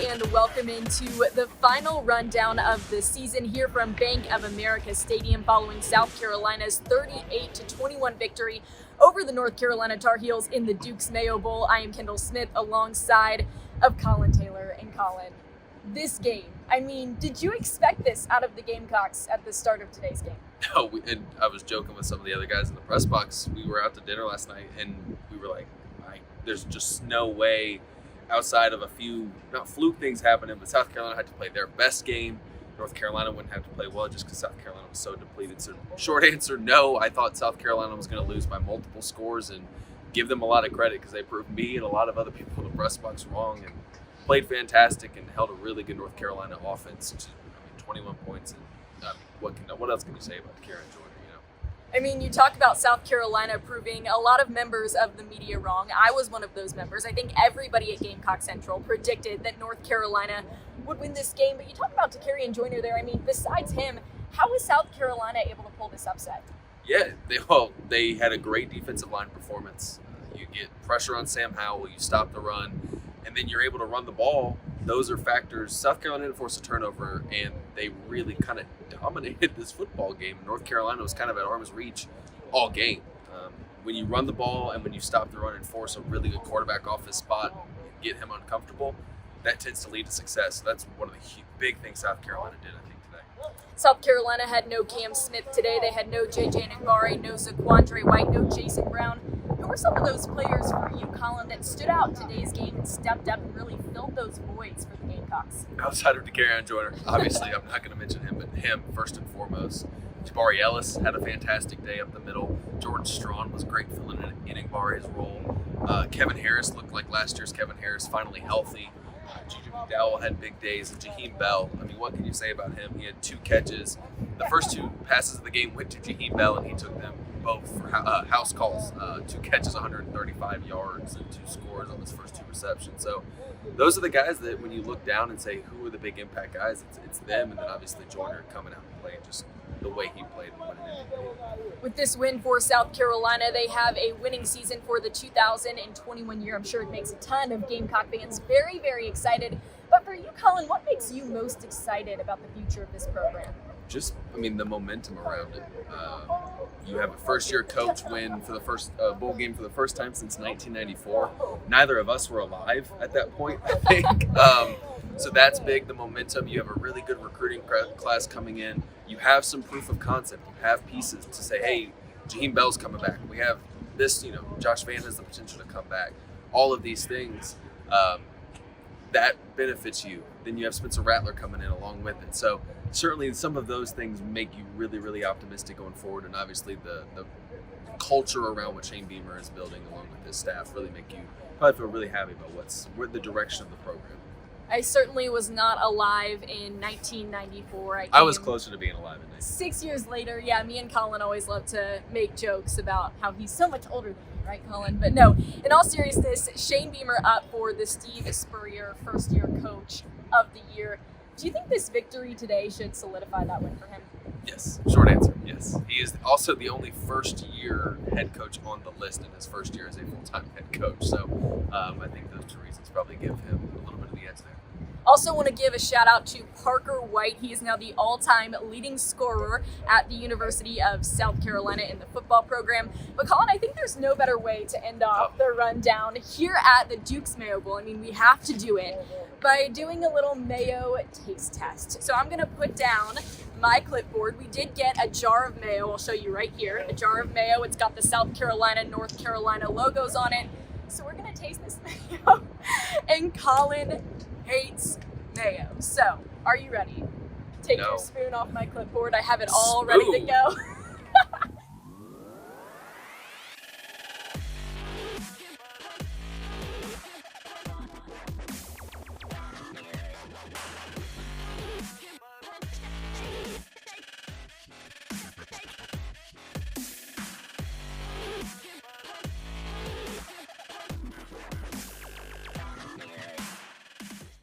and welcome into the final rundown of the season here from Bank of America Stadium following South Carolina's 38-21 victory over the North Carolina Tar Heels in the Duke's Mayo Bowl. I am Kendall Smith alongside of Collyn Taylor. And Collyn, this game, I mean, did you expect this out of the Gamecocks at the start of today's game? No, and I was joking with some of the other guys in the press box. We were out to dinner last night, and we were like, there's just no way outside of a few, not fluke things happening, but South Carolina had to play their best game. North Carolina wouldn't have to play well just because South Carolina was so depleted. So short answer, no. I thought South Carolina was going to lose by multiple scores, and give them a lot of credit because they proved me and a lot of other people in the press box wrong and played fantastic and held a really good North Carolina offense. 21 points. And what else can you say about Karen Joyner? I mean, you talk about South Carolina proving a lot of members of the media wrong. I was one of those members. I think everybody at Gamecock Central predicted that North Carolina would win this game. But you talk about Karen Joyner there. I mean, besides him, how was South Carolina able to pull this upset? Yeah, they had a great defensive line performance. You get pressure on Sam Howell, you stop the run, and then you're able to run the ball. Those are factors. South Carolina didn't force a turnover, and they really kind of dominated this football game. North Carolina was kind of at arm's reach all game. When you run the ball and when you stop the run and force a really good quarterback off his spot and get him uncomfortable, that tends to lead to success. So that's one of the big things South Carolina did, I think, today. South Carolina had no Cam Smith today. They had no J.J. Ngbare, no Zaquandre White, no Jason Brown. Who were some of those players for you, Collyn, that stood out in today's game and stepped up and really filled those voids for the Gamecocks? Outside of Karen Joyner, obviously, I'm not going to mention him, but him first and foremost. Jabari Ellis had a fantastic day up the middle. Jordan Strawn was great filling in Ngbare's role. Kevin Harris looked like last year's Kevin Harris, finally healthy. Juju McDowell had big days. And Jaheim Bell, I mean, what can you say about him? He had 2 catches. The first 2 passes of the game went to Jaheim Bell, and he took them both for house calls. 2 catches, 135 yards, and 2 scores on his first 2 receptions. So those are the guys that when you look down and say, who are the big impact guys, it's them, and then obviously Joyner coming out and playing just the way he played and winning it. With this win for South Carolina, they have a winning season for the 2021 year. I'm sure it makes a ton of Gamecock fans very, very excited. But for you, Collyn, what makes you most excited about the future of this program? Just, the momentum around it. You have a first-year coach win for the first bowl game for the first time since 1994. Neither of us were alive at that point, I think. So that's big, the momentum. You have a really good recruiting class coming in. You have some proof of concept. You have pieces to say, hey, Jaheim Bell's coming back. We have this, Josh Vann has the potential to come back. All of these things, that benefits you. Then you have Spencer Rattler coming in along with it. So certainly some of those things make you really, really optimistic going forward. And obviously the culture around what Shane Beamer is building along with his staff really make you probably feel really happy about the direction of the program. I certainly was not alive in 1994. I was closer to being alive in 1994. 6 years later, yeah, me and Collyn always love to make jokes about how he's so much older than me, right, Collyn? But no, in all seriousness, Shane Beamer up for the Steve Spurrier first-year coach of the year. Do you think this victory today should solidify that win for him? Yes. Short answer, yes. He is also the only first-year head coach on the list in his first year as a full-time head coach. So I think those 2 reasons probably give him a little bit of the edge there. Also want to give a shout out to Parker White. He is now the all-time leading scorer at the University of South Carolina in the football program. But Collyn, I think there's no better way to end off the rundown here at the Duke's Mayo Bowl. I mean, we have to do it by doing a little Mayo taste test. So I'm going to put down my clipboard. We did get a jar of mayo. I'll show you right here. A jar of mayo. It's got the South Carolina, North Carolina logos on it. So we're going to taste this mayo. And Collyn hates mayo. So, are you ready? Take your spoon off my clipboard. I have it all ready to go.